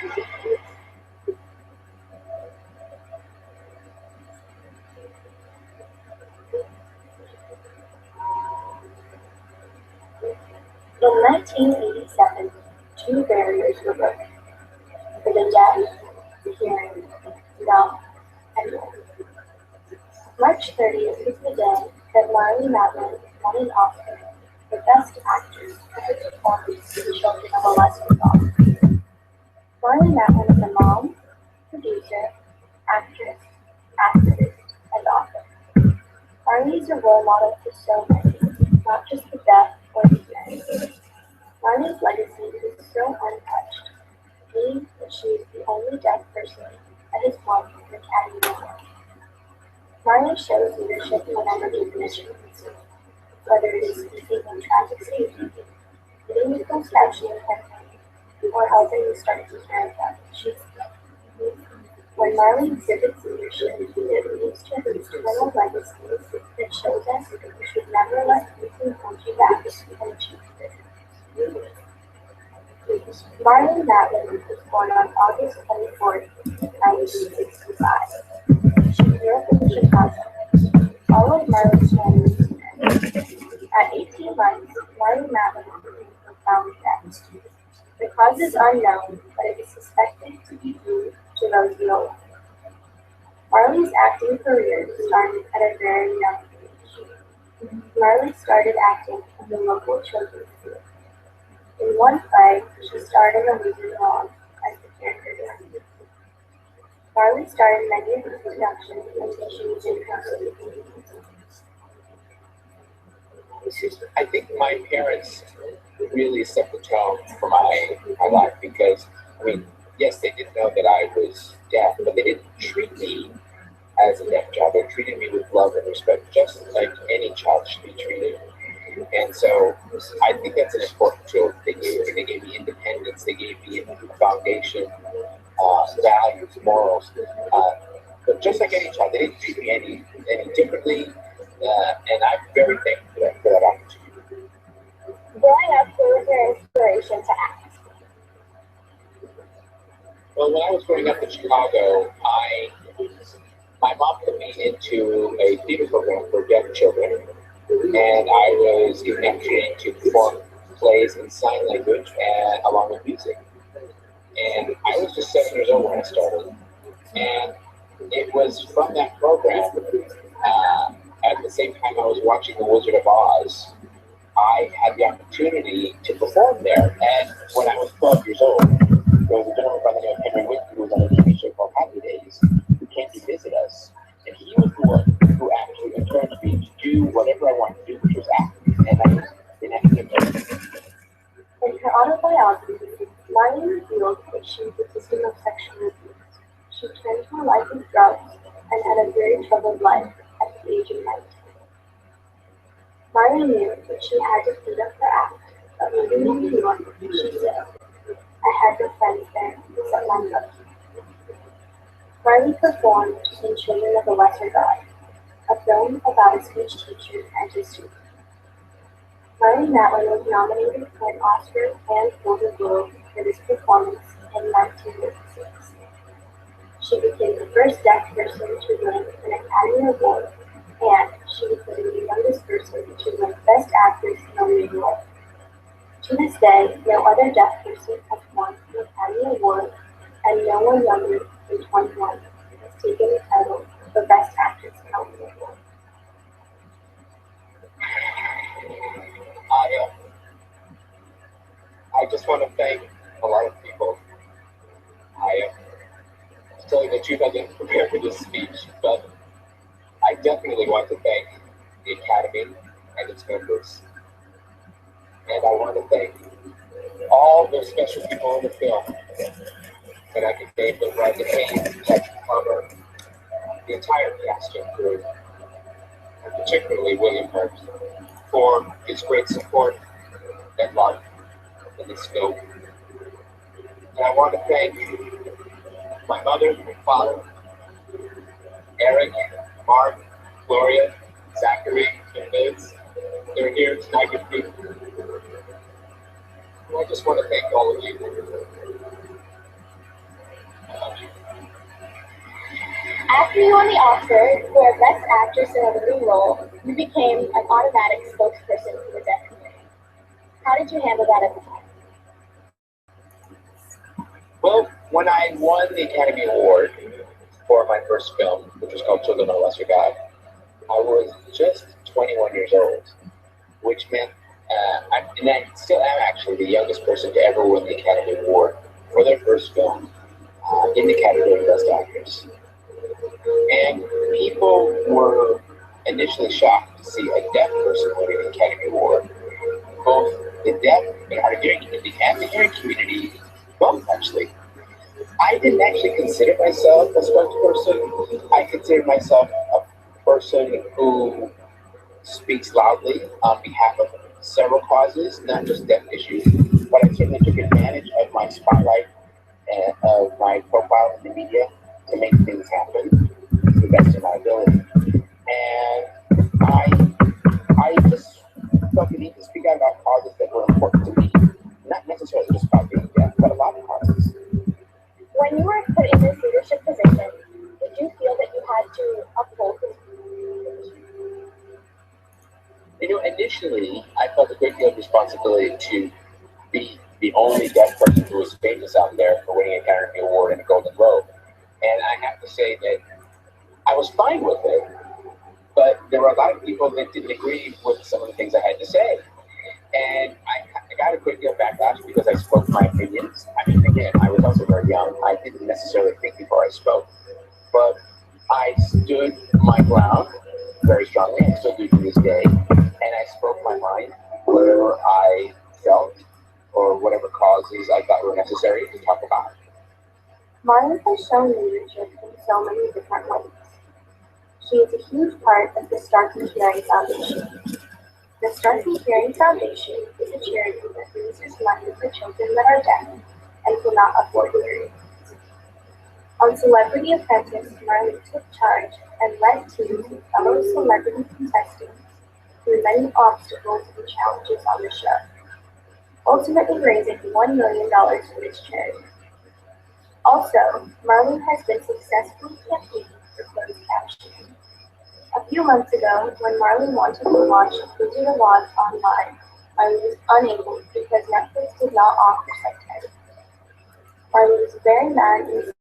In 1987, two barriers were broken for the deaf, hearing, dumb, and deaf. March 30th was the day that Marley Matlin won an Oscar for Best Actress for her performance in Children of a Lesser God. Marley Matlin is a mom, producer, actress, activist, and author. Marley is a role model for so many, not just the deaf or the hearing. Marley's legacy is so untouched, meaning that she is the only deaf person that has won an Academy Award. Marley shows leadership whenever given a chance, whether it is speaking on traffic safety, leading the construction campaign, or helping the start to care about issues. When Marley exhibits leadership, it leads to an eternal legacy that shows us that we should never let anything hold you back and achieve vision. Marley Matlin was born on August 24th, 1965. She grew up in Chicago. All of Marley's family was married. At 18 months, Marley Matlin became profoundly deaf. The cause is unknown, but it is suspected to be due to roseola. Marley's acting career started at a very young age. Marley started acting in the local children's theater. In one play, she starred in a movie Wrong as the character director. Marley starred in many of these productions until she was in her early teens. I think my parents really set the tone for my life because, I mean, yes, they didn't know that I was deaf, but they didn't treat me as a deaf child. They treated me with love and respect, just like any child should be treated. And so I think that's an important tool they gave me. They gave me independence. They gave me a foundation, values, morals. But just like any child, they didn't treat me any differently. And I'm very thankful for that opportunity. Growing up, who was your inspiration to act? Well, when I was growing up in Chicago, my mom put me into a theater program for deaf children, and I was given the opportunity to perform plays in sign language and along with music. And I was just 7 years old when I started, and it was from that program. At the same time I was watching The Wizard of Oz, I had the opportunity to perform there. And when I was 12 years old, there was a gentleman by the name of Henry Whitney who was on a TV show called Happy Days, who came to visit us. And he was the one who actually encouraged me to do whatever I wanted to do, which was act. And I was in acting. In her autobiography, Marley revealed that she was a victim of sexual abuse. She turned her life with drugs and had a very troubled life at the age of 19. Marley knew that she had to speed up her act, but living in New York, she said, I had no friends there except my brother. Marley performed in Children of a Lesser God, a film about a speech teacher and his student. Marley Matlin was nominated for an Oscar and Golden Globe for this performance in 1956. She became the first deaf person to win an Academy Award, and she became the youngest person to win Best Actress in a leading role. To this day, no other deaf person has won an Academy Award, and no one younger than 21 has taken the title for Best Actress in a leading role. I just want to thank a lot of people. To tell you the truth, I didn't prepare for this speech, but I definitely want to thank the Academy and its members. And I want to thank all the special people in the film that I could name them right away, Patrick Harbour, the entire cast and crew, and particularly William Hurt, for his great support and love in this film. And I want to thank my mother, my father, Eric, Mark, Gloria, Zachary, and Liz. They're here tonight with me. And I just want to thank all of you. After you won the Oscar for Best Actress in a Leading Role, you became an automatic spokesperson for the deaf community. How did you handle that at the time? Well, when I won the Academy Award for my first film, which was called Children of a Lesser God, I was just 21 years old, which meant, and I still am actually the youngest person to ever win the Academy Award for their first film in the category of Best Actress. And people were initially shocked to see a deaf person winning the Academy Award. Both the deaf and hard of hearing community and the hearing community, both actually. I didn't actually consider myself a spokesperson. I considered myself a person who speaks loudly on behalf of several causes, not just deaf issues, but I certainly took advantage of my spotlight and of my profile in the media to make things happen to the best of my ability. And I just felt the need to speak out about causes that were important to me, not necessarily just about being deaf, but a lot of causes. When you were put in this leadership position, did you feel that you had to uphold this? Initially, I felt a great deal of responsibility to be the only deaf person who was famous out there for winning an Academy Award and a Golden Globe. And I have to say that I was fine with it, but there were a lot of people that didn't agree with some of the things I had to say. And I got a great deal of backlash because I spoke my opinions. I mean, again, I was also very young. I didn't necessarily think before I spoke, but I stood my ground very strongly. I still do to this day. And I spoke my mind, whatever I felt or whatever causes I thought were necessary to talk about. Marley has shown leadership in so many different ways. She is a huge part of the Starkey Hearing Foundation. The Starkey Hearing Foundation is a charity that raises money for children that are deaf and cannot afford hearing. On Celebrity Apprentice, Marley took charge and led teams of fellow celebrity contestants through many obstacles and challenges on the show, ultimately raising $1 million for this charity. Also, Marley has been successfully campaigning for closed captioning. A few months ago, when Marley wanted to watch Wizard of Oz online, Marley was unable because Netflix did not offer subtitles. Marley was very mad and